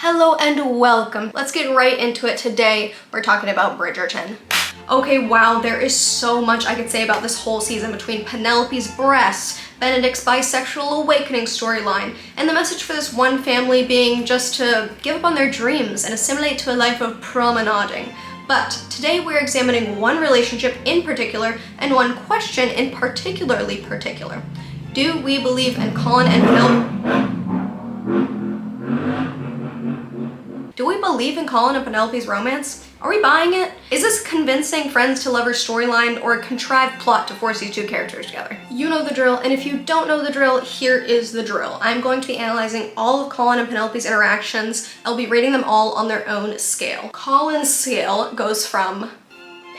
Hello and welcome. Let's get right into it. Today we're talking about Bridgerton. Okay, wow, there is so much I could say about this whole season between Penelope's breasts, Benedict's bisexual awakening storyline, and the message for this one family being just to give up on their dreams and assimilate to a life of promenading. But today we're examining one relationship in particular and one question in particularly particular. Do we believe in Colin and Penelope? Do we believe in Colin and Penelope's romance? Are we buying it? Is this convincing friends to lovers storyline or a contrived plot to force these two characters together? You know the drill, and if you don't know the drill, here is the drill. I'm going to be analyzing all of Colin and Penelope's interactions. I'll be rating them all on their own scale. Colin's scale goes from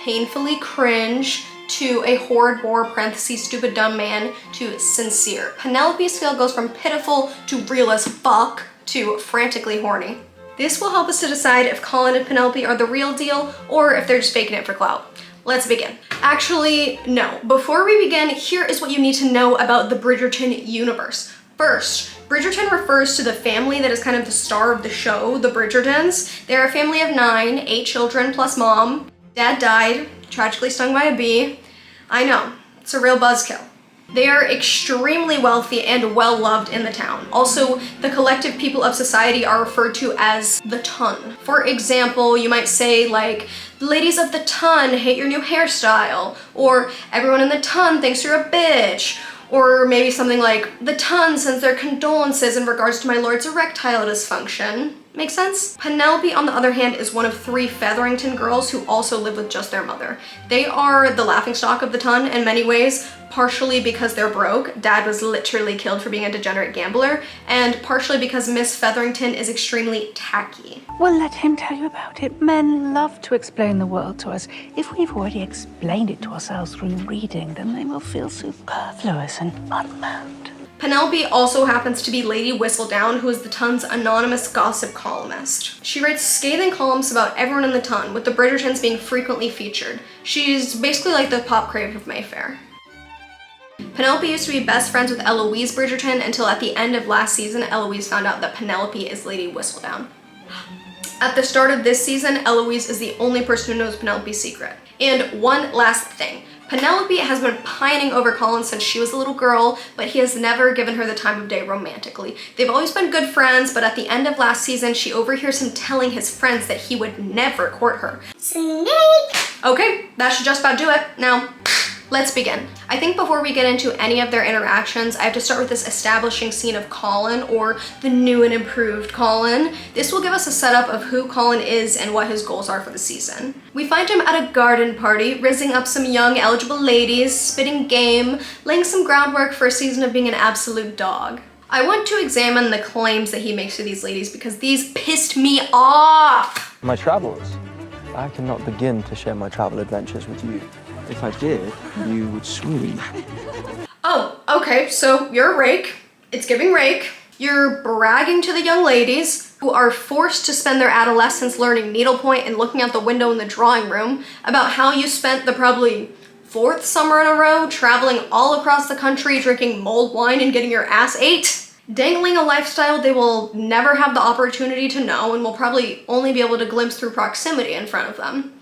painfully cringe to a horrid bore parentheses stupid dumb man to sincere. Penelope's scale goes from pitiful to real as fuck to frantically horny. This will help us to decide if Colin and Penelope are the real deal or if they're just faking it for clout. Let's begin. Actually, no. Before we begin, here is what you need to know about the Bridgerton universe. First, Bridgerton refers to the family that is kind of the star of the show, the Bridgertons. They're a family of 9, 8 children plus mom. Dad died, tragically stung by a bee. I know, it's a real buzzkill. They are extremely wealthy and well-loved in the town. Also, the collective people of society are referred to as the ton. For example, you might say like, the ladies of the ton hate your new hairstyle, or everyone in the ton thinks you're a bitch, or maybe something like, the ton sends their condolences in regards to my lord's erectile dysfunction. Make sense? Penelope, on the other hand, is one of 3 Featherington girls who also live with just their mother. They are the laughingstock of the ton in many ways, partially because they're broke. Dad was literally killed for being a degenerate gambler, and partially because Miss Featherington is extremely tacky. Well, let him tell you about it. Men love to explain the world to us. If we've already explained it to ourselves through reading, then they will feel superfluous and unmanned. Penelope also happens to be Lady Whistledown, who is the Tun's anonymous gossip columnist. She writes scathing columns about everyone in the Tun, with the Bridgertons being frequently featured. She's basically like the pop crave of Mayfair. Penelope used to be best friends with Eloise Bridgerton until at the end of last season, Eloise found out that Penelope is Lady Whistledown. At the start of this season, Eloise is the only person who knows Penelope's secret. And one last thing. Penelope has been pining over Colin since she was a little girl, but he has never given her the time of day romantically. They've always been good friends, but at the end of last season, she overhears him telling his friends that he would never court her. Snake! Okay, that should just about do it. Now, let's begin. I think before we get into any of their interactions, I have to start with this establishing scene of Colin, or the new and improved Colin. This will give us a setup of who Colin is and what his goals are for the season. We find him at a garden party, rizzing up some young eligible ladies, spitting game, laying some groundwork for a season of being an absolute dog. I want to examine the claims that he makes to these ladies because these pissed me off. My travels. I cannot begin to share my travel adventures with you. If I did, you would swoon. Oh, okay, so you're a rake. It's giving rake. You're bragging to the young ladies who are forced to spend their adolescence learning needlepoint and looking out the window in the drawing room about how you spent the probably 4th summer in a row traveling all across the country, drinking mulled wine and getting your ass ate. Dangling a lifestyle they will never have the opportunity to know and will probably only be able to glimpse through proximity in front of them.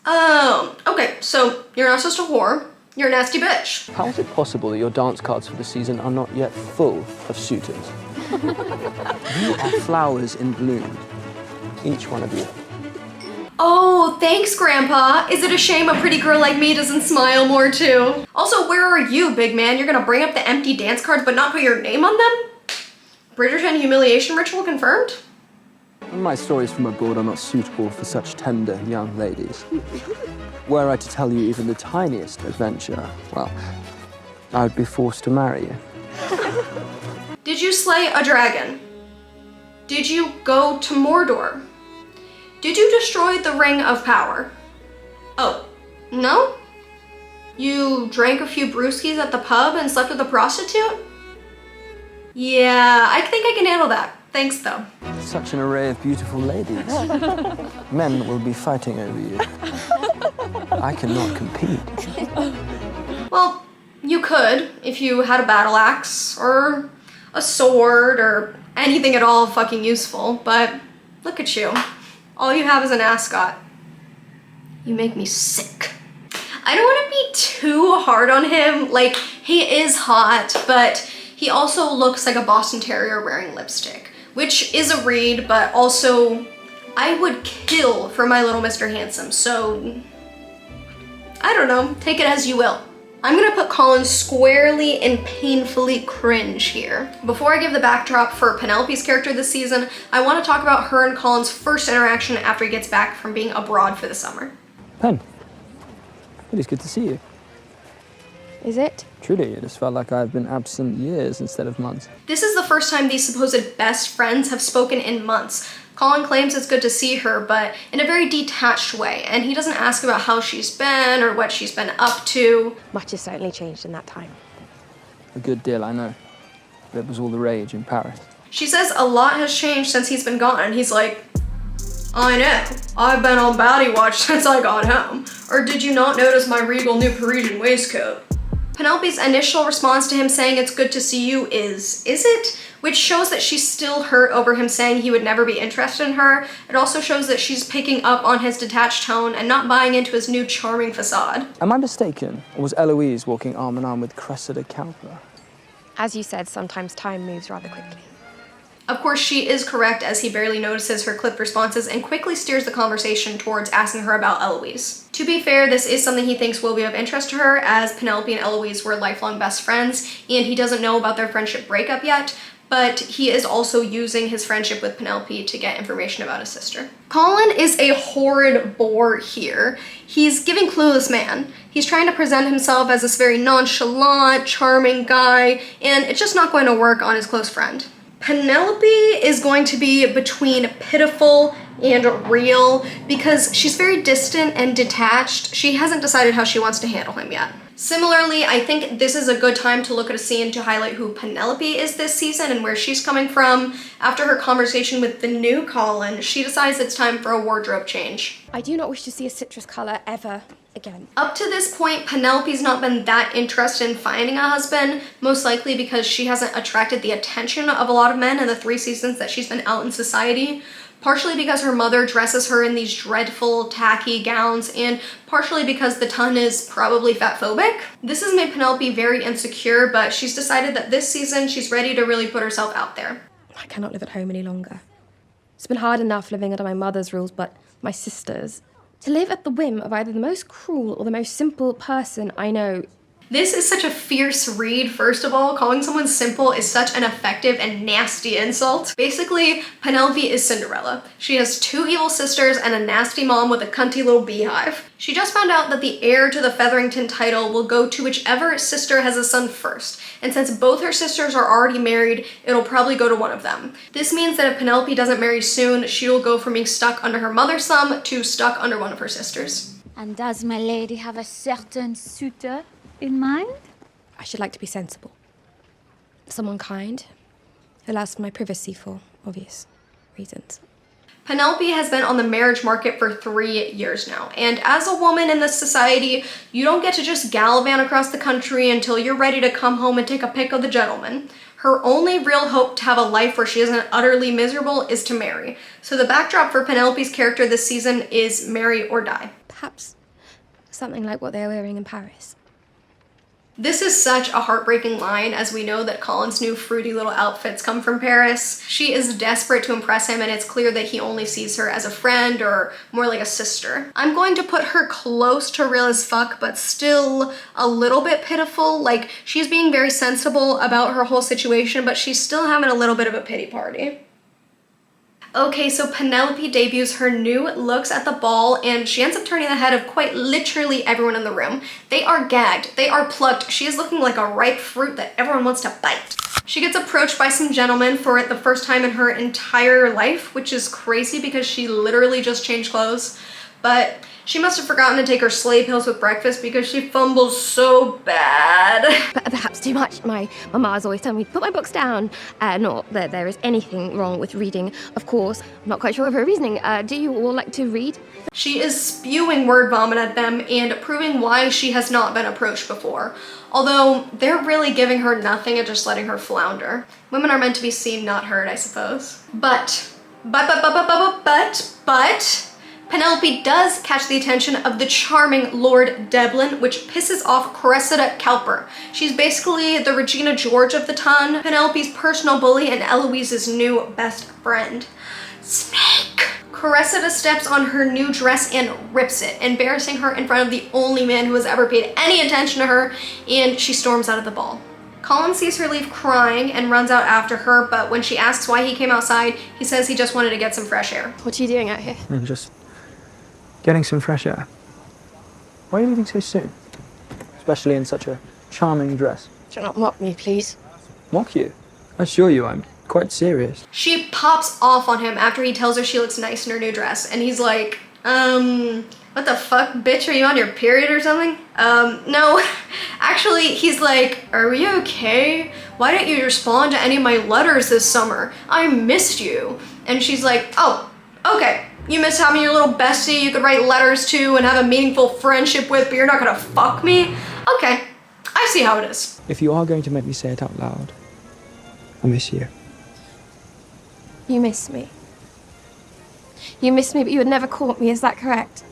Oh, okay, so you're not just a whore, you're a nasty bitch. How is it possible that your dance cards for the season are not yet full of suitors? You are flowers in bloom, each one of you. Oh, thanks, Grandpa. Is it a shame a pretty girl like me doesn't smile more too? Also, where are you, big man? You're gonna bring up the empty dance cards but not put your name on them? Bridgerton humiliation ritual confirmed? My stories from abroad are not suitable for such tender young ladies. Were I to tell you even the tiniest adventure, well, I would be forced to marry you. Did you slay a dragon? Did you go to Mordor? Did you destroy the Ring of Power? Oh, no? You drank a few brewskis at the pub and slept with a prostitute? Yeah, I think I can handle that. Thanks, though. Such an array of beautiful ladies. Men will be fighting over you. I cannot compete. Well, you could if you had a battle axe or a sword or anything at all fucking useful, but Look at you. All you have is an ascot. You make me sick. I don't want to be too hard on him. Like, he is hot, but he also looks like a Boston Terrier wearing lipstick, which is a read, but also I would kill for my little Mr. Handsome, so I don't know, take it as you will. I'm gonna put Colin squarely and painfully cringe here. Before I give the backdrop for Penelope's character this season, I want to talk about her and Colin's first interaction after he gets back from being abroad for the summer. Pen, it is good to see you. Is it? Truly, it has felt like I've been absent years instead of months. This is the first time these supposed best friends have spoken in months. Colin claims it's good to see her, but in a very detached way, and he doesn't ask about how she's been or what she's been up to. Much has certainly changed in that time. A good deal, I know. But it was all the rage in Paris. She says a lot has changed since he's been gone, and he's like, I know, I've been on baddie watch since I got home. Or did you not notice my regal new Parisian waistcoat? Penelope's initial response to him saying it's good to see you is it? Which shows that she's still hurt over him saying he would never be interested in her. It also shows that she's picking up on his detached tone and not buying into his new charming facade. Am I mistaken, or was Eloise walking arm in arm with Cressida Cowper? As you said, sometimes time moves rather quickly. Of course, she is correct as he barely notices her clipped responses and quickly steers the conversation towards asking her about Eloise. To be fair, this is something he thinks will be of interest to her as Penelope and Eloise were lifelong best friends and he doesn't know about their friendship breakup yet, but he is also using his friendship with Penelope to get information about his sister. Colin is a horrid bore here. He's giving clueless man. He's trying to present himself as this very nonchalant, charming guy, and it's just not going to work on his close friend. Penelope is going to be between pitiful and real because she's very distant and detached. She hasn't decided how she wants to handle him yet. Similarly, I think this is a good time to look at a scene to highlight who Penelope is this season and where she's coming from. After her conversation with the new Colin, she decides it's time for a wardrobe change. I do not wish to see a citrus colour ever again. Up to this point, Penelope's not been that interested in finding a husband, most likely because she hasn't attracted the attention of a lot of men in the 3 seasons that she's been out in society. Partially because her mother dresses her in these dreadful, tacky gowns, and partially because the ton is probably fatphobic. This has made Penelope very insecure, but she's decided that this season she's ready to really put herself out there. I cannot live at home any longer. It's been hard enough living under my mother's rules, but my sister's. To live at the whim of either the most cruel or the most simple person I know. This is such a fierce read, first of all. Calling someone simple is such an effective and nasty insult. Basically, Penelope is Cinderella. She has 2 evil sisters and a nasty mom with a cunty little beehive. She just found out that the heir to the Featherington title will go to whichever sister has a son first. And since both her sisters are already married, it'll probably go to one of them. This means that if Penelope doesn't marry soon, she'll go from being stuck under her mother's thumb to stuck under one of her sisters. And does my lady have a certain suitor in mind? I should like to be sensible. Someone kind, who allows for my privacy for obvious reasons. Penelope has been on the marriage market for 3 years now, and as a woman in this society, you don't get to just gallivant across the country until you're ready to come home and take a pic of the gentleman. Her only real hope to have a life where she isn't utterly miserable is to marry. So the backdrop for Penelope's character this season is marry or die. Perhaps something like what they're wearing in Paris. This is such a heartbreaking line as we know that Colin's new fruity little outfits come from Paris. She is desperate to impress him and it's clear that he only sees her as a friend or more like a sister. I'm going to put her close to real as fuck but still a little bit pitiful. Like she's being very sensible about her whole situation but she's still having a little bit of a pity party. Okay, so Penelope debuts her new looks at the ball and she ends up turning the head of quite literally everyone in the room. They are gagged, they are plucked. She is looking like a ripe fruit that everyone wants to bite. She gets approached by some gentlemen for the first time in her entire life, which is crazy because she literally just changed clothes. But she must have forgotten to take her sleigh pills with breakfast because she fumbles so bad. But perhaps too much. My mama's always telling me to put my books down. Not that there is anything wrong with reading, of course. I'm not quite sure of her reasoning. Do you all like to read? She is spewing word vomit at them and proving why she has not been approached before. Although they're really giving her nothing and just letting her flounder. Women are meant to be seen, not heard, I suppose. But But Penelope does catch the attention of the charming Lord Devlin, which pisses off Cressida Cowper. She's basically the Regina George of the ton, Penelope's personal bully and Eloise's new best friend. Snake! Cressida steps on her new dress and rips it, embarrassing her in front of the only man who has ever paid any attention to her, and she storms out of the ball. Colin sees her leave crying and runs out after her, but when she asks why he came outside, he says he just wanted to get some fresh air. What are you doing out here? Just getting some fresh air. Why are you leaving so soon? Especially in such a charming dress. Do not mock me, please. Mock you? I assure you, I'm quite serious. She pops off on him after he tells her she looks nice in her new dress, and he's like, what the fuck, bitch, are you on your period or something? No, actually, he's like, are we okay? Why didn't you respond to any of my letters this summer? I missed you. And she's like, oh, okay. You miss having your little bestie you could write letters to and have a meaningful friendship with, but you're not gonna fuck me? Okay, I see how it is. If you are going to make me say it out loud, I miss you. You miss me. You miss me, but you had never caught me, is that correct?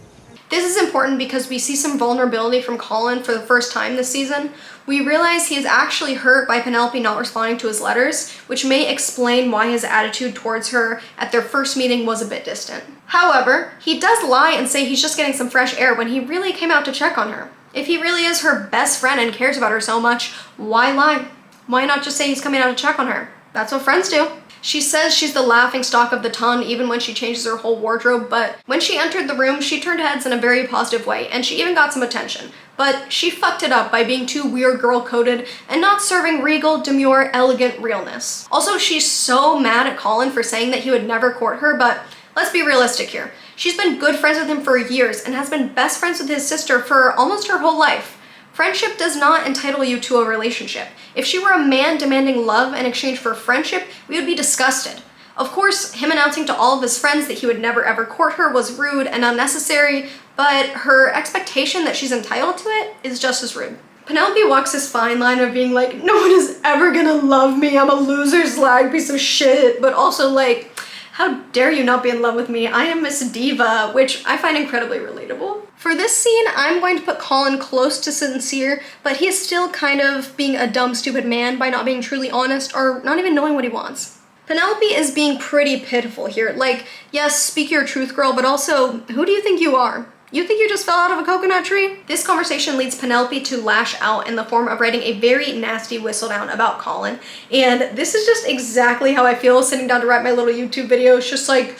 This is important because we see some vulnerability from Colin for the first time this season. We realize he is actually hurt by Penelope not responding to his letters, which may explain why his attitude towards her at their first meeting was a bit distant. However, he does lie and say he's just getting some fresh air when he really came out to check on her. If he really is her best friend and cares about her so much, why lie? Why not just say he's coming out to check on her? That's what friends do. She says she's the laughingstock of the ton even when she changes her whole wardrobe, but when she entered the room, she turned heads in a very positive way, and she even got some attention. But she fucked it up by being too weird girl-coded and not serving regal, demure, elegant realness. Also, she's so mad at Colin for saying that he would never court her, but let's be realistic here. She's been good friends with him for years and has been best friends with his sister for almost her whole life. Friendship does not entitle you to a relationship. If she were a man demanding love in exchange for friendship, we would be disgusted. Of course, him announcing to all of his friends that he would never ever court her was rude and unnecessary, but her expectation that she's entitled to it is just as rude. Penelope walks this fine line of being like, no one is ever gonna love me, I'm a loser slag piece of shit, but also like, how dare you not be in love with me? I am Miss Diva, which I find incredibly relatable. For this scene, I'm going to put Colin close to sincere, but he is still kind of being a dumb, stupid man by not being truly honest or not even knowing what he wants. Penelope is being pretty pitiful here. Like, yes, speak your truth, girl, but also, who do you think you are? You think you just fell out of a coconut tree? This conversation leads Penelope to lash out in the form of writing a very nasty whistle down about Colin. And this is just exactly how I feel sitting down to write my little YouTube video. It's just like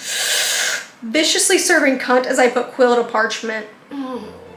viciously serving cunt as I put quill to parchment.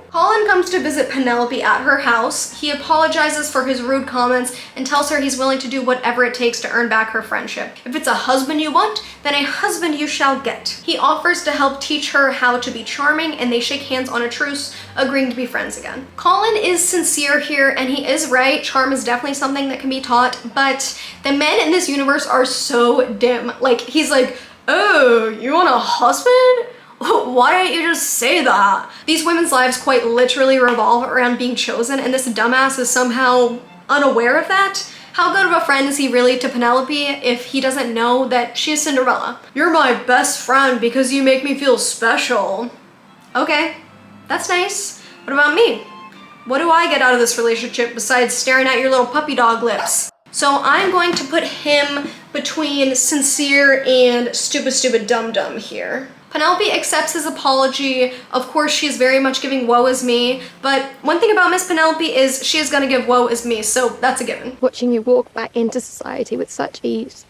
Colin comes to visit Penelope at her house. He apologizes for his rude comments and tells her he's willing to do whatever it takes to earn back her friendship. If it's a husband you want, then a husband you shall get. He offers to help teach her how to be charming, and they shake hands on a truce, agreeing to be friends again. Colin is sincere here, and he is right. Charm is definitely something that can be taught, but the men in this universe are so dim. Like, he's like, oh, you want a husband? Why don't you just say that? These women's lives quite literally revolve around being chosen, and this dumbass is somehow unaware of that. How good of a friend is he really to Penelope if he doesn't know that she is Cinderella? You're my best friend because you make me feel special. Okay, that's nice. What about me? What do I get out of this relationship besides staring at your little puppy dog lips? So I'm going to put him between sincere and stupid dum-dum here. Penelope accepts his apology. Of course, she is very much giving woe is me, but one thing about Miss Penelope is she is gonna give woe is me, so that's a given. Watching you walk back into society with such ease.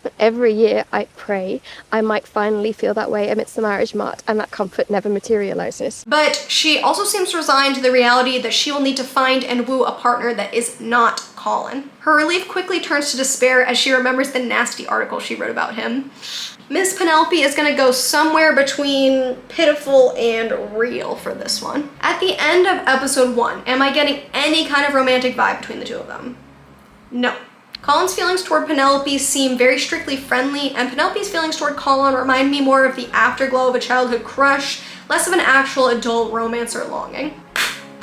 But every year I pray I might finally feel that way amidst the marriage mart, and that comfort never materializes. But she also seems resigned to the reality that she will need to find and woo a partner that is not Colin. Her relief quickly turns to despair as she remembers the nasty article she wrote about him. Miss Penelope is gonna go somewhere between pitiful and real for this one. At the end of episode 1, am I getting any kind of romantic vibe between the two of them? No. Colin's feelings toward Penelope seem very strictly friendly, and Penelope's feelings toward Colin remind me more of the afterglow of a childhood crush, less of an actual adult romance or longing.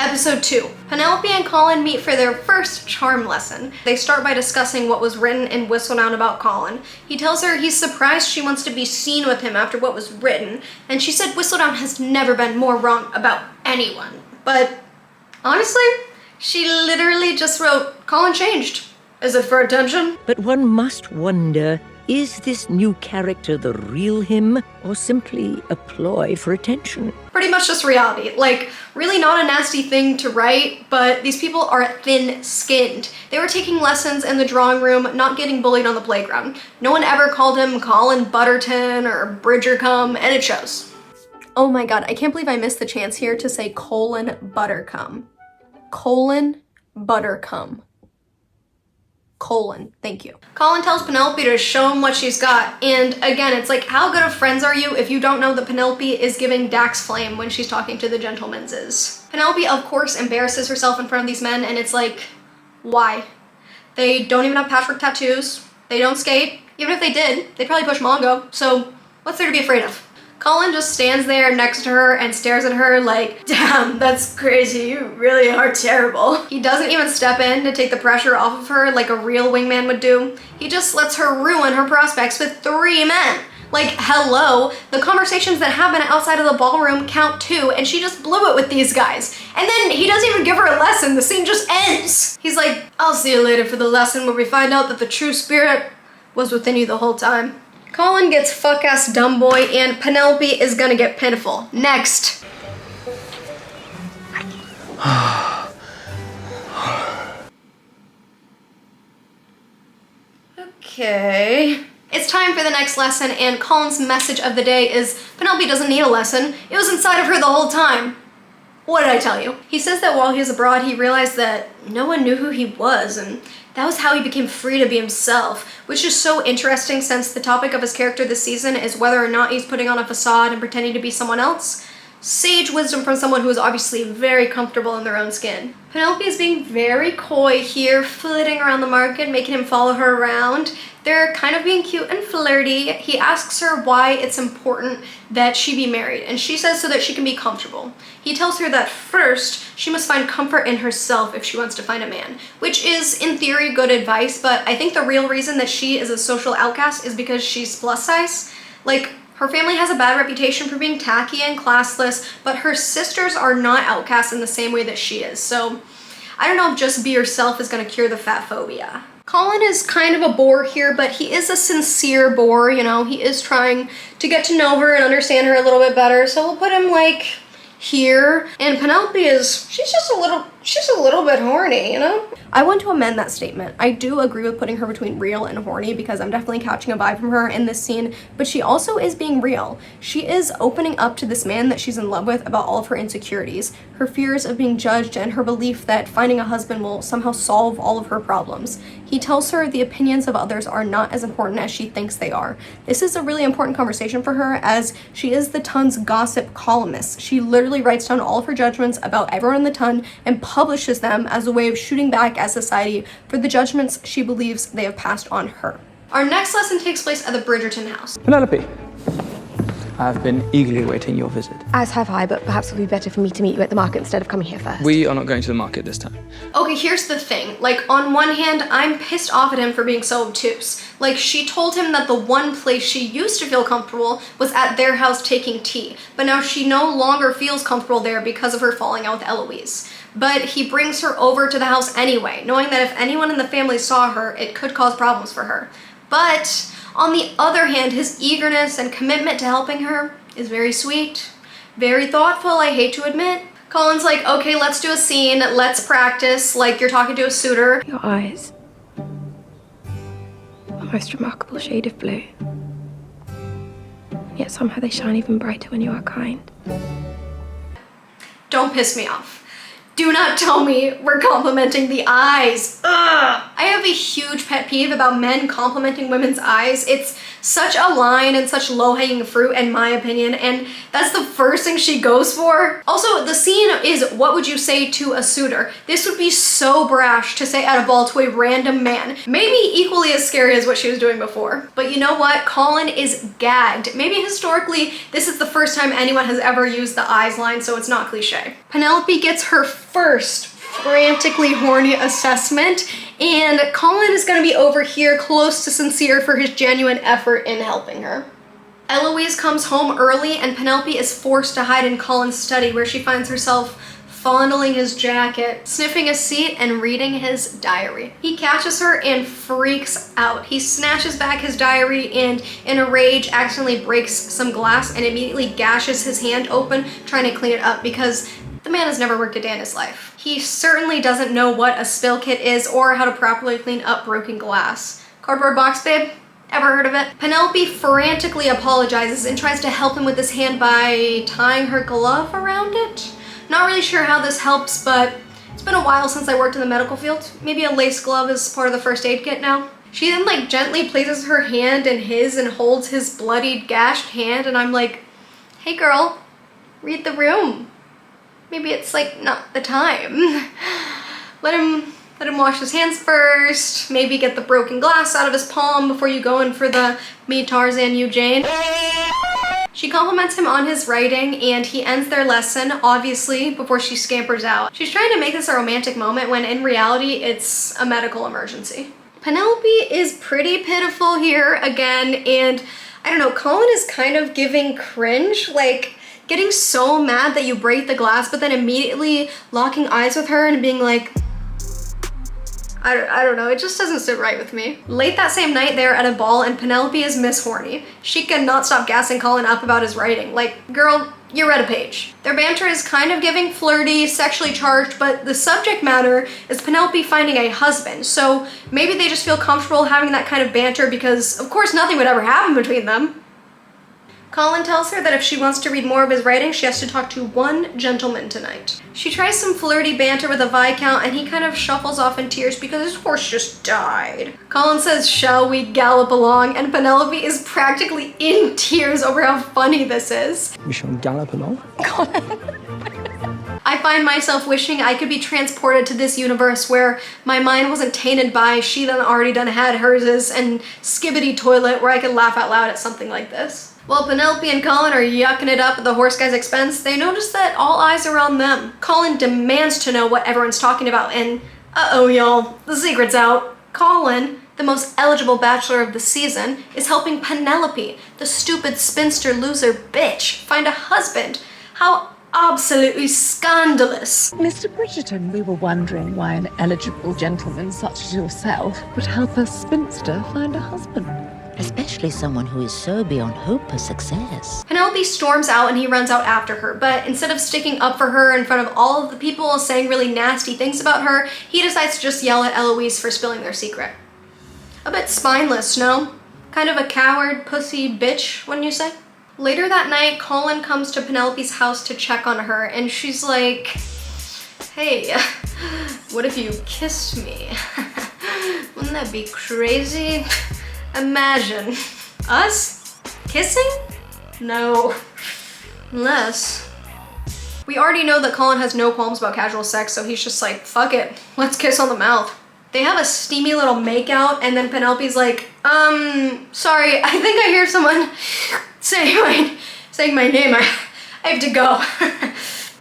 Episode 2. Penelope and Colin meet for their first charm lesson. They start by discussing what was written in Whistledown about Colin. He tells her he's surprised she wants to be seen with him after what was written, and she said Whistledown has never been more wrong about anyone. But honestly, she literally just wrote, Colin changed. Is it for attention? But one must wonder, is this new character the real him, or simply a ploy for attention? Pretty much just reality. Like, really not a nasty thing to write, but these people are thin-skinned. They were taking lessons in the drawing room, not getting bullied on the playground. No one ever called him Colin Butterton or Bridgerton, and it shows. Oh my god, I can't believe I missed the chance here to say Colin Buttercum. Colin Buttercum. Colin, thank you. Colin tells Penelope to show him what she's got, and again, it's like, how good of friends are you if you don't know that Penelope is giving Dax flame when she's talking to the gentlemen's? Penelope, of course, embarrasses herself in front of these men, and it's like, why? They don't even have patchwork tattoos. They don't skate. Even if they did, they'd probably push Mongo, so what's there to be afraid of? Colin just stands there next to her and stares at her like, damn, that's crazy, you really are terrible. He doesn't even step in to take the pressure off of her like a real wingman would do. He just lets her ruin her prospects with 3 men. Like, hello, the conversations that happen outside of the ballroom count too, and she just blew it with these guys. And then he doesn't even give her a lesson, the scene just ends. He's like, I'll see you later for the lesson where we find out that the true spirit was within you the whole time. Colin gets fuck-ass dumb boy, and Penelope is gonna get pitiful. Next. Okay. It's time for the next lesson, and Colin's message of the day is Penelope doesn't need a lesson. It was inside of her the whole time. What did I tell you? He says that while he was abroad, he realized that no one knew who he was, and that was how he became free to be himself, which is so interesting since the topic of his character this season is whether or not he's putting on a facade and pretending to be someone else. Sage wisdom from someone who is obviously very comfortable in their own skin. Penelope is being very coy here, flitting around the market, making him follow her around. They're kind of being cute and flirty. He asks her why it's important that she be married, and she says so that she can be comfortable. He tells her that first, she must find comfort in herself if she wants to find a man, which is, in theory, good advice, but I think the real reason that she is a social outcast is because she's plus size. Like, her family has a bad reputation for being tacky and classless, but her sisters are not outcasts in the same way that she is, so I don't know if just be yourself is gonna cure the fat phobia. Colin is kind of a bore here, but he is a sincere bore, you know, he is trying to get to know her and understand her a little bit better, so we'll put him like here. And Penelope is, she's just a little bit horny, you know? I want to amend that statement. I do agree with putting her between real and horny because I'm definitely catching a vibe from her in this scene, but she also is being real. She is opening up to this man that she's in love with about all of her insecurities, her fears of being judged, and her belief that finding a husband will somehow solve all of her problems. He tells her the opinions of others are not as important as she thinks they are. This is a really important conversation for her as she is the Tun's gossip columnist. She literally writes down all of her judgments about everyone in the Tun and publishes them as a way of shooting back at society for the judgments she believes they have passed on her. Our next lesson takes place at the Bridgerton house. Penelope, I've been eagerly awaiting your visit. As have I, but perhaps it would be better for me to meet you at the market instead of coming here first. We are not going to the market this time. Okay, here's the thing. Like, on one hand, I'm pissed off at him for being so obtuse. Like, she told him that the one place she used to feel comfortable was at their house taking tea, but now she no longer feels comfortable there because of her falling out with Eloise. But he brings her over to the house anyway, knowing that if anyone in the family saw her, it could cause problems for her. But on the other hand, his eagerness and commitment to helping her is very sweet, very thoughtful, I hate to admit. Colin's like, okay, let's do a scene, let's practice, like you're talking to a suitor. Your eyes, a most remarkable shade of blue. Yet somehow they shine even brighter when you are kind. Don't piss me off. Do not tell me we're complimenting the eyes. Ugh! I have a huge pet peeve about men complimenting women's eyes. It's such a line and such low-hanging fruit in my opinion, and that's the first thing she goes for. Also, the scene is what would you say to a suitor? This would be so brash to say at a ball to a random man. Maybe equally as scary as what she was doing before. But you know what? Colin is gagged. Maybe historically, this is the first time anyone has ever used the eyes line, so it's not cliche. Penelope gets her first frantically horny assessment, and Colin is gonna be over here close to sincere for his genuine effort in helping her. Eloise comes home early and Penelope is forced to hide in Colin's study where she finds herself fondling his jacket, sniffing a seat, and reading his diary. He catches her and freaks out. He snatches back his diary and, in a rage, accidentally breaks some glass and immediately gashes his hand open trying to clean it up because the man has never worked a day in his life. He certainly doesn't know what a spill kit is or how to properly clean up broken glass. Cardboard box, babe? Ever heard of it? Penelope frantically apologizes and tries to help him with his hand by tying her glove around it. Not really sure how this helps, but it's been a while since I worked in the medical field. Maybe a lace glove is part of the first aid kit now. She then like gently places her hand in his and holds his bloodied, gashed hand, and I'm like, hey girl, read the room. Maybe it's like not the time. Let him wash his hands first, maybe get the broken glass out of his palm before you go in for the me Tarzan you Jane. She compliments him on his writing and he ends their lesson, obviously, before she scampers out. She's trying to make this a romantic moment when in reality it's a medical emergency. Penelope is pretty pitiful here again, and I don't know, Colin is kind of giving cringe, like getting so mad that you break the glass but then immediately locking eyes with her and being like, I don't know, it just doesn't sit right with me. Late that same night, they're at a ball and Penelope is Miss Horny. She cannot stop gassing Colin up about his writing. Like, girl, you read a page. Their banter is kind of giving flirty, sexually charged, but the subject matter is Penelope finding a husband. So maybe they just feel comfortable having that kind of banter because of course nothing would ever happen between them. Colin tells her that if she wants to read more of his writing, she has to talk to one gentleman tonight. She tries some flirty banter with a Viscount and he kind of shuffles off in tears because his horse just died. Colin says, shall we gallop along? And Penelope is practically in tears over how funny this is. We shall gallop along. I find myself wishing I could be transported to this universe where my mind wasn't tainted by she done already done had hers and skibbity toilet where I could laugh out loud at something like this. While Penelope and Colin are yucking it up at the horse guy's expense, they notice that all eyes are on them. Colin demands to know what everyone's talking about and uh-oh y'all, the secret's out. Colin, the most eligible bachelor of the season, is helping Penelope, the stupid spinster loser bitch, find a husband. How absolutely scandalous. Mr. Bridgerton, we were wondering why an eligible gentleman such as yourself would help a spinster find a husband. Especially someone who is so beyond hope of success. Penelope storms out and he runs out after her, but instead of sticking up for her in front of all of the people saying really nasty things about her, he decides to just yell at Eloise for spilling their secret. A bit spineless, no? Kind of a coward, pussy bitch, wouldn't you say? Later that night, Colin comes to Penelope's house to check on her, and she's like, hey, what if you kissed me? Wouldn't that be crazy? Imagine us kissing? No. Unless. We already know that Colin has no qualms about casual sex, so he's just like, fuck it, let's kiss on the mouth. They have a steamy little makeout, and then Penelope's like, sorry, I think I hear someone saying my name. I have to go.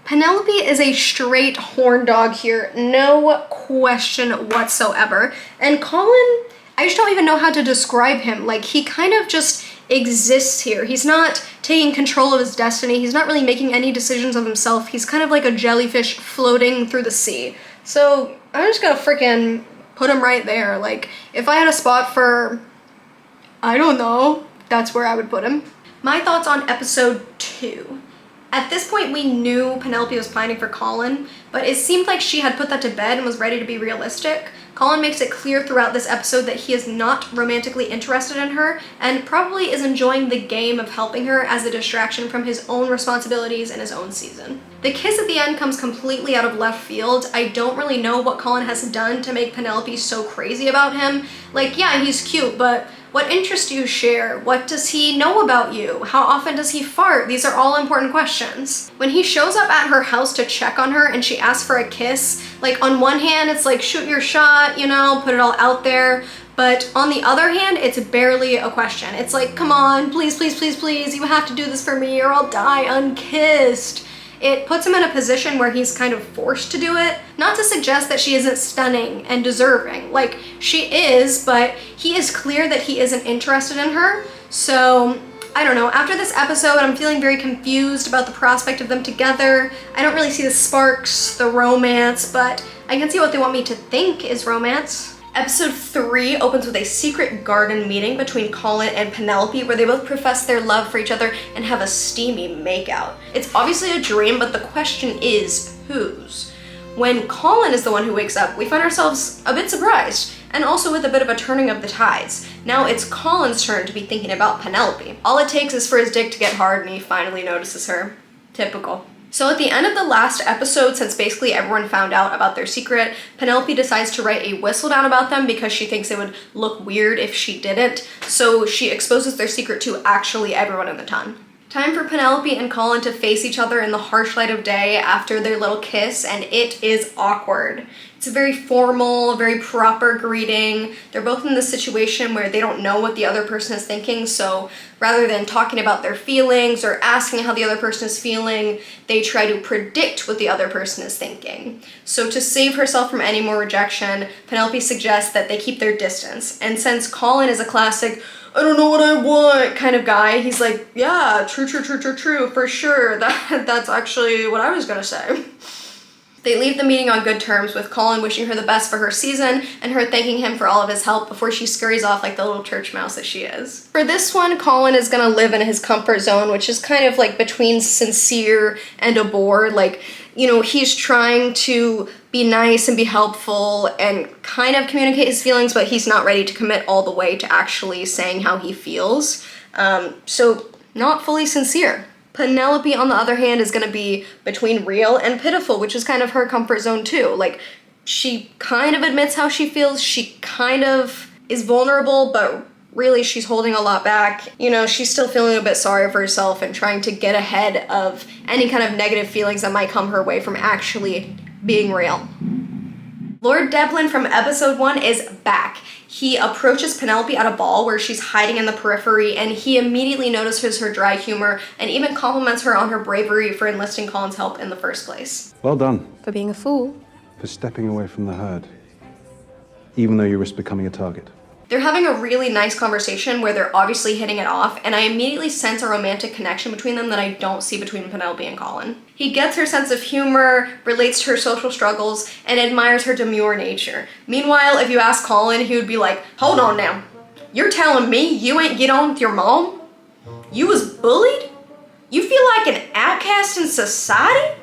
Penelope is a straight horn dog here, no question whatsoever. And Colin, I just don't even know how to describe him. Like, he kind of just exists here. He's not taking control of his destiny. He's not really making any decisions of himself. He's kind of like a jellyfish floating through the sea. So I'm just gonna freaking put him right there. Like, if I had a spot for, I don't know, that's where I would put him. My thoughts on episode 2. At this point, we knew Penelope was pining for Colin, but it seemed like she had put that to bed and was ready to be realistic. Colin makes it clear throughout this episode that he is not romantically interested in her and probably is enjoying the game of helping her as a distraction from his own responsibilities in his own season. The kiss at the end comes completely out of left field. I don't really know what Colin has done to make Penelope so crazy about him. Like, yeah, he's cute, but what interests do you share? What does he know about you? How often does he fart? These are all important questions. When he shows up at her house to check on her and she asks for a kiss, like on one hand, it's like shoot your shot, you know, put it all out there. But on the other hand, it's barely a question. It's like, come on, please, please, please, please, you have to do this for me or I'll die unkissed. It puts him in a position where he's kind of forced to do it. Not to suggest that she isn't stunning and deserving. Like, she is, but he is clear that he isn't interested in her. So, I don't know. After this episode, I'm feeling very confused about the prospect of them together. I don't really see the sparks, the romance, but I can see what they want me to think is romance. Episode 3 opens with a secret garden meeting between Colin and Penelope where they both profess their love for each other and have a steamy makeout. It's obviously a dream, but the question is whose? When Colin is the one who wakes up, we find ourselves a bit surprised and also with a bit of a turning of the tides. Now it's Colin's turn to be thinking about Penelope. All it takes is for his dick to get hard and he finally notices her. Typical. So at the end of the last episode, since basically everyone found out about their secret, Penelope decides to write a whistle down about them because she thinks it would look weird if she didn't. So she exposes their secret to actually everyone in the ton. Time for Penelope and Colin to face each other in the harsh light of day after their little kiss, and it is awkward. It's a very formal, very proper greeting. They're both in this situation where they don't know what the other person is thinking, so rather than talking about their feelings or asking how the other person is feeling, they try to predict what the other person is thinking. So to save herself from any more rejection, Penelope suggests that they keep their distance. And since Colin is a classic, I don't know what I want kind of guy, he's like, yeah, true, for sure. That's actually what I was gonna say. They leave the meeting on good terms, with Colin wishing her the best for her season and her thanking him for all of his help before she scurries off like the little church mouse that she is. For this one, Colin is gonna live in his comfort zone, which is kind of like between sincere and a bore. Like, you know, he's trying to be nice and be helpful and kind of communicate his feelings, but he's not ready to commit all the way to actually saying how he feels. So not fully sincere. Penelope, on the other hand, is gonna be between real and pitiful, which is kind of her comfort zone too. Like, she kind of admits how she feels, she kind of is vulnerable, but really she's holding a lot back. You know, she's still feeling a bit sorry for herself and trying to get ahead of any kind of negative feelings that might come her way from actually being real. Lord Devlin from episode 1 is back. He approaches Penelope at a ball where she's hiding in the periphery, and he immediately notices her dry humor and even compliments her on her bravery for enlisting Colin's help in the first place. Well done. For being a fool. For stepping away from the herd, even though you risk becoming a target. They're having a really nice conversation where they're obviously hitting it off, and I immediately sense a romantic connection between them that I don't see between Penelope and Colin. He gets her sense of humor, relates to her social struggles, and admires her demure nature. Meanwhile, if you ask Colin, he would be like, hold on now, you're telling me you ain't get on with your mom? You was bullied? You feel like an outcast in society?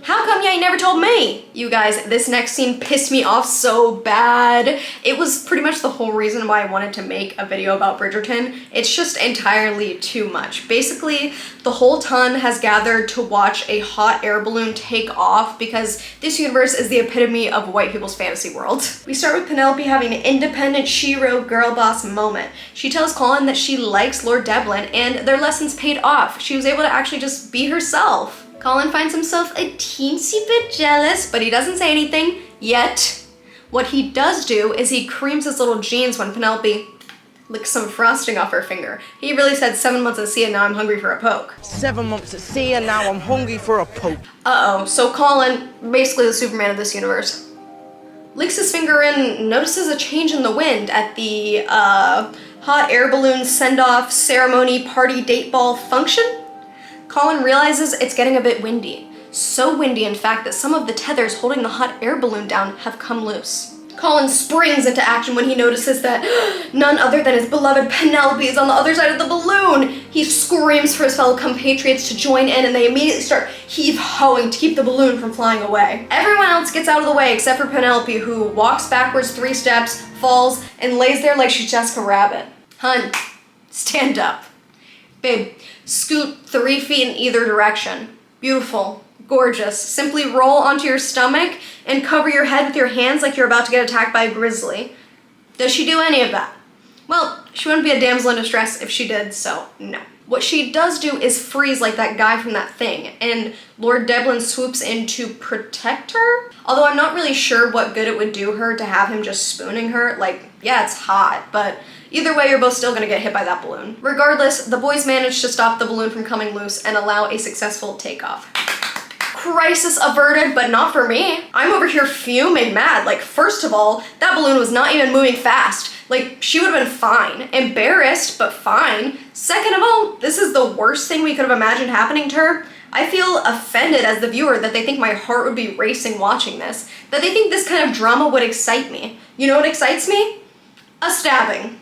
How come you ain't never told me? You guys, this next scene pissed me off so bad. It was pretty much the whole reason why I wanted to make a video about Bridgerton. It's just entirely too much. Basically, the whole ton has gathered to watch a hot air balloon take off because this universe is the epitome of white people's fantasy world. We start with Penelope having an independent shero girl boss moment. She tells Colin that she likes Lord Devlin and their lessons paid off. She was able to actually just be herself. Colin finds himself a teensy bit jealous, but he doesn't say anything yet. What he does do is he creams his little jeans when Penelope licks some frosting off her finger. He really said 7 months at sea and now I'm hungry for a poke. 7 months at sea and now I'm hungry for a poke. Uh-oh, so Colin, basically the Superman of this universe, licks his finger and notices a change in the wind at the hot air balloon send-off ceremony party date ball function. Colin realizes it's getting a bit windy. So windy, in fact, that some of the tethers holding the hot air balloon down have come loose. Colin springs into action when he notices that none other than his beloved Penelope is on the other side of the balloon. He screams for his fellow compatriots to join in, and they immediately start heave-hoing to keep the balloon from flying away. Everyone else gets out of the way except for Penelope, who walks backwards 3 steps, falls, and lays there like she's Jessica Rabbit. Hun, stand up. Babe, scoot 3 feet in either direction. Beautiful. Gorgeous. Simply roll onto your stomach and cover your head with your hands like you're about to get attacked by a grizzly. Does she do any of that? Well, she wouldn't be a damsel in distress if she did, so no. What she does do is freeze like that guy from that thing, and Lord Devlin swoops in to protect her. Although I'm not really sure what good it would do her to have him just spooning her. Like, yeah, it's hot, but either way, you're both still gonna get hit by that balloon. Regardless, the boys manage to stop the balloon from coming loose and allow a successful takeoff. Crisis averted, but not for me. I'm over here fuming mad. Like, first of all, that balloon was not even moving fast. Like, she would have been fine. Embarrassed, but fine. Second of all, this is the worst thing we could have imagined happening to her. I feel offended as the viewer that they think my heart would be racing watching this. That they think this kind of drama would excite me. You know what excites me? A stabbing.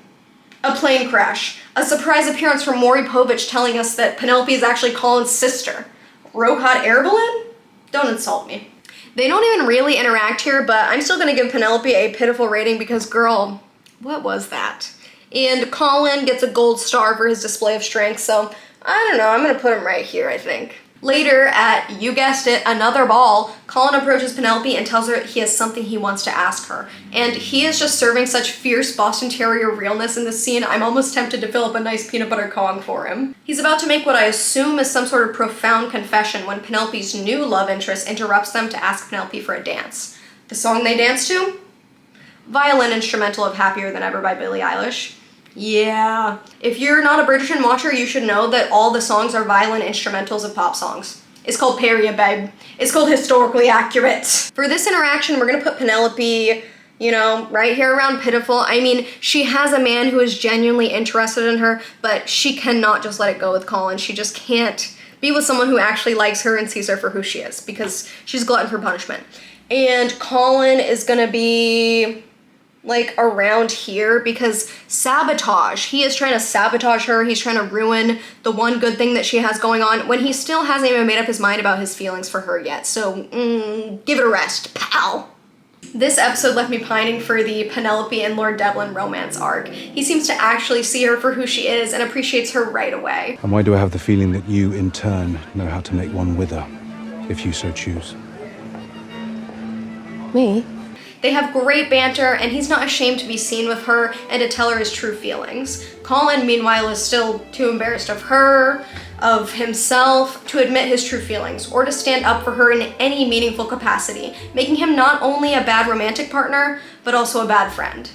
A plane crash. A surprise appearance from Maury Povich telling us that Penelope is actually Colin's sister. Rogue hot air balloon? Don't insult me. They don't even really interact here, but I'm still gonna give Penelope a pitiful rating because, girl, what was that? And Colin gets a gold star for his display of strength, so I don't know, I'm gonna put him right here, I think. Later at, you guessed it, another ball, Colin approaches Penelope and tells her he has something he wants to ask her. And he is just serving such fierce Boston Terrier realness in this scene, I'm almost tempted to fill up a nice peanut butter Kong for him. He's about to make what I assume is some sort of profound confession when Penelope's new love interest interrupts them to ask Penelope for a dance. The song they dance to? Violin instrumental of Happier Than Ever by Billie Eilish. Yeah. If you're not a Bridgerton watcher, you should know that all the songs are violin instrumentals of pop songs. It's called Period, babe. It's called historically accurate. For this interaction, we're gonna put Penelope, you know, right here around pitiful. I mean, she has a man who is genuinely interested in her, but she cannot just let it go with Colin. She just can't be with someone who actually likes her and sees her for who she is, because she's glutton for punishment. And Colin is gonna be like around here because sabotage. He is trying to sabotage her. He's trying to ruin the one good thing that she has going on when he still hasn't even made up his mind about his feelings for her yet. So give it a rest, pal. This episode left me pining for the Penelope and Lord Devlin romance arc. He seems to actually see her for who she is and appreciates her right away. And why do I have the feeling that you, in turn, know how to make one wither, if you so choose? Me? They have great banter, and he's not ashamed to be seen with her and to tell her his true feelings. Colin, meanwhile, is still too embarrassed of her, of himself, to admit his true feelings, or to stand up for her in any meaningful capacity, making him not only a bad romantic partner, but also a bad friend.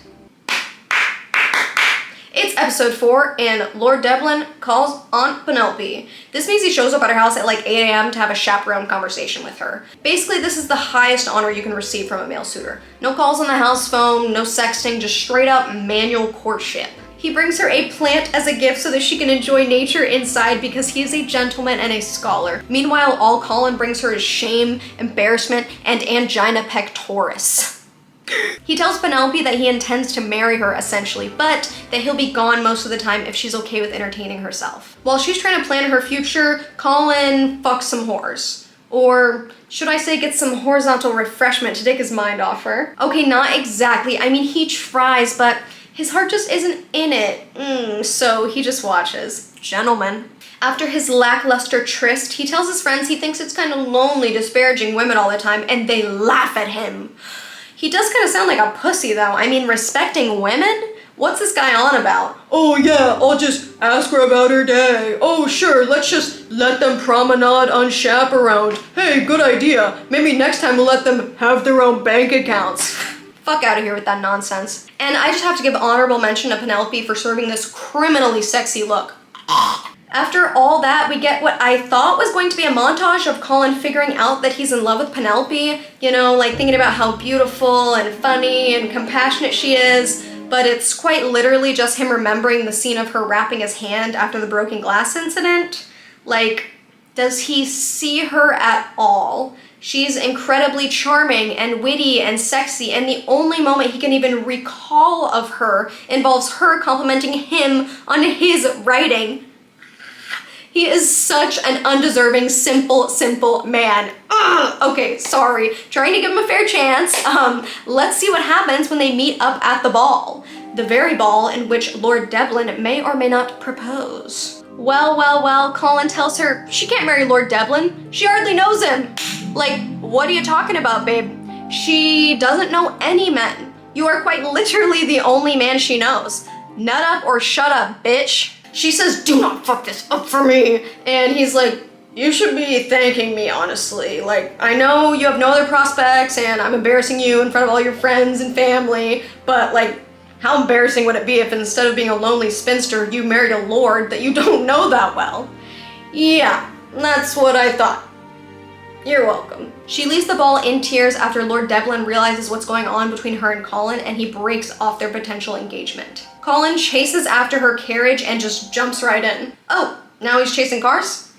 It's episode 4, and Lord Devlin calls Aunt Penelope. This means he shows up at her house at like 8 a.m. to have a chaperone conversation with her. Basically, this is the highest honor you can receive from a male suitor. No calls on the house phone, no sexting, just straight up manual courtship. He brings her a plant as a gift so that she can enjoy nature inside because he is a gentleman and a scholar. Meanwhile, all Colin brings her is shame, embarrassment, and angina pectoris. He tells Penelope that he intends to marry her, essentially, but that he'll be gone most of the time if she's okay with entertaining herself. While she's trying to plan her future, Colin fucks some whores. Or should I say gets some horizontal refreshment to take his mind off her. Okay, not exactly. I mean, he tries, but his heart just isn't in it. So he just watches. Gentleman. After his lackluster tryst, he tells his friends he thinks it's kind of lonely disparaging women all the time, and they laugh at him. He does kind of sound like a pussy though. I mean, respecting women? What's this guy on about? Oh yeah, I'll just ask her about her day. Oh sure, let's just let them promenade unchaperoned. Hey, good idea. Maybe next time we'll let them have their own bank accounts. Fuck out of here with that nonsense. And I just have to give honorable mention to Penelope for serving this criminally sexy look. After all that, we get what I thought was going to be a montage of Colin figuring out that he's in love with Penelope, you know, like thinking about how beautiful and funny and compassionate she is, but it's quite literally just him remembering the scene of her wrapping his hand after the broken glass incident. Like, does he see her at all? She's incredibly charming and witty and sexy, and the only moment he can even recall of her involves her complimenting him on his writing. He is such an undeserving, simple man. Ugh. Okay, sorry. Trying to give him a fair chance. Let's see what happens when they meet up at the ball. The very ball in which Lord Devlin may or may not propose. Well, Colin tells her she can't marry Lord Devlin. She hardly knows him. Like, what are you talking about, babe? She doesn't know any men. You are quite literally the only man she knows. Nut up or shut up, bitch. She says, do not fuck this up for me. And he's like, you should be thanking me, honestly. Like, I know you have no other prospects and I'm embarrassing you in front of all your friends and family, but like, how embarrassing would it be if instead of being a lonely spinster, you married a lord that you don't know that well? Yeah, that's what I thought. You're welcome. She leaves the ball in tears after Lord Devlin realizes what's going on between her and Colin, and he breaks off their potential engagement. Colin chases after her carriage and just jumps right in. Oh, now he's chasing cars?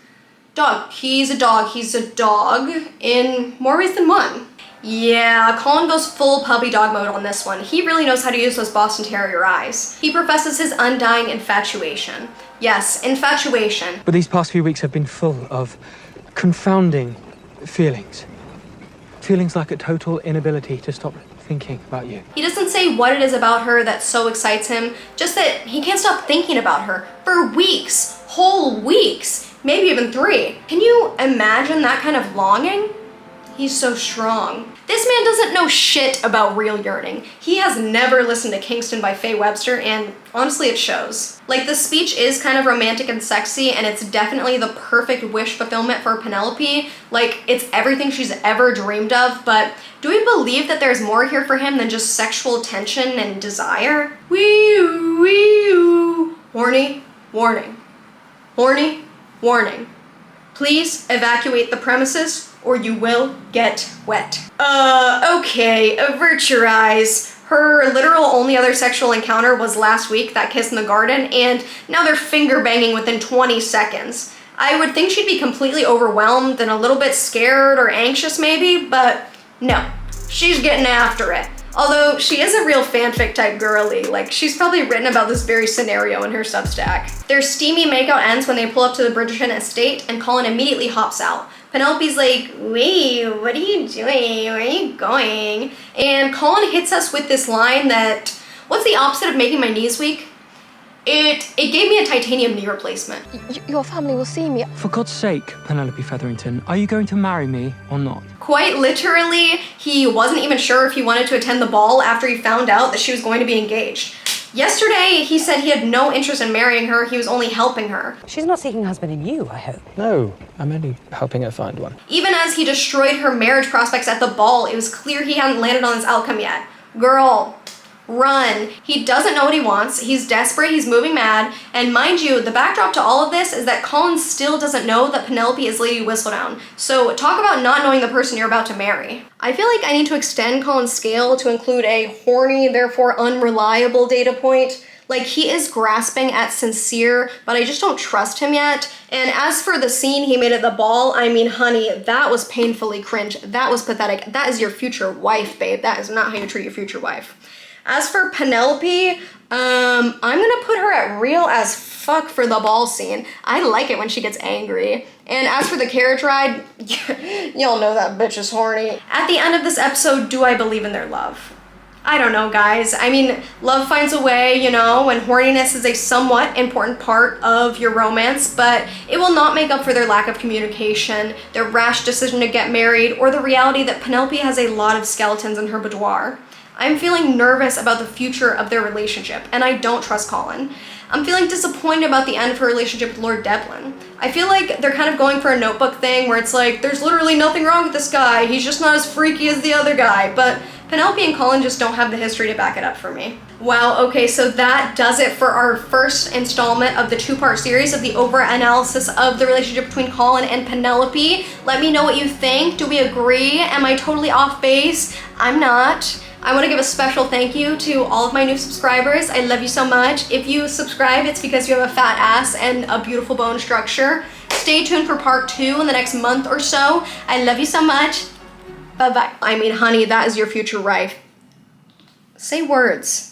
Dog. He's a dog. He's a dog in more ways than one. Yeah, Colin goes full puppy dog mode on this one. He really knows how to use those Boston Terrier eyes. He professes his undying infatuation. Yes, infatuation. But these past few weeks have been full of confounding feelings. Feelings like a total inability to stop thinking about you. He doesn't say what it is about her that so excites him, just that he can't stop thinking about her for weeks, whole weeks, maybe even 3. Can you imagine that kind of longing? He's so strong. This man doesn't know shit about real yearning. He has never listened to Kingston by Faye Webster, and honestly it shows. Like, the speech is kind of romantic and sexy, and it's definitely the perfect wish fulfillment for Penelope. Like, it's everything she's ever dreamed of, but do we believe that there's more here for him than just sexual tension and desire? Wee-oo, wee-oo. Horny, warning. Horny, warning. Please evacuate the premises or you will get wet. Okay, avert your eyes. Her literal only other sexual encounter was last week, that kiss in the garden, and now they're finger banging within 20 seconds. I would think she'd be completely overwhelmed and a little bit scared or anxious maybe, but no, she's getting after it. Although she is a real fanfic type girly, like she's probably written about this very scenario in her Substack. Their steamy makeout ends when they pull up to the Bridgerton estate and Colin immediately hops out. Penelope's like, wait, what are you doing? Where are you going? And Colin hits us with this line that, what's the opposite of making my knees weak? It gave me a titanium knee replacement. Your family will see me. For God's sake, Penelope Featherington, are you going to marry me or not? Quite literally, he wasn't even sure if he wanted to attend the ball after he found out that she was going to be engaged. Yesterday, he said he had no interest in marrying her, he was only helping her. She's not seeking a husband in you, I hope. No, I'm only helping her find one. Even as he destroyed her marriage prospects at the ball, it was clear he hadn't landed on his outcome yet. Girl, run. He doesn't know what he wants, he's desperate, he's moving mad, and mind you, the backdrop to all of this is that Colin still doesn't know that Penelope is Lady Whistledown. So talk about not knowing the person you're about to marry. I feel like I need to extend Colin's scale to include a horny, therefore unreliable data point. Like, he is grasping at sincere, but I just don't trust him yet. And as for the scene he made at the ball, I mean, honey, that was painfully cringe. That was pathetic. That is your future wife, babe. That is not how you treat your future wife. As for Penelope, I'm gonna put her at real as fuck for the ball scene. I like it when she gets angry. And as for the carriage ride, y'all know that bitch is horny. At the end of this episode, do I believe in their love? I don't know, guys. I mean, love finds a way, you know, and horniness is a somewhat important part of your romance, but it will not make up for their lack of communication, their rash decision to get married, or the reality that Penelope has a lot of skeletons in her boudoir. I'm feeling nervous about the future of their relationship, and I don't trust Colin. I'm feeling disappointed about the end of her relationship with Lord Devlin. I feel like they're kind of going for a Notebook thing where it's like, there's literally nothing wrong with this guy, he's just not as freaky as the other guy, but Penelope and Colin just don't have the history to back it up for me. Wow, okay, so that does it for our first installment of the 2-part series of the over-analysis of the relationship between Colin and Penelope. Let me know what you think. Do we agree? Am I totally off base? I'm not. I want to give a special thank you to all of my new subscribers. I love you so much. If you subscribe, it's because you have a fat ass and a beautiful bone structure. Stay tuned for part 2 in the next month or so. I love you so much. Bye-bye. I mean, honey, that is your future wife. Say words.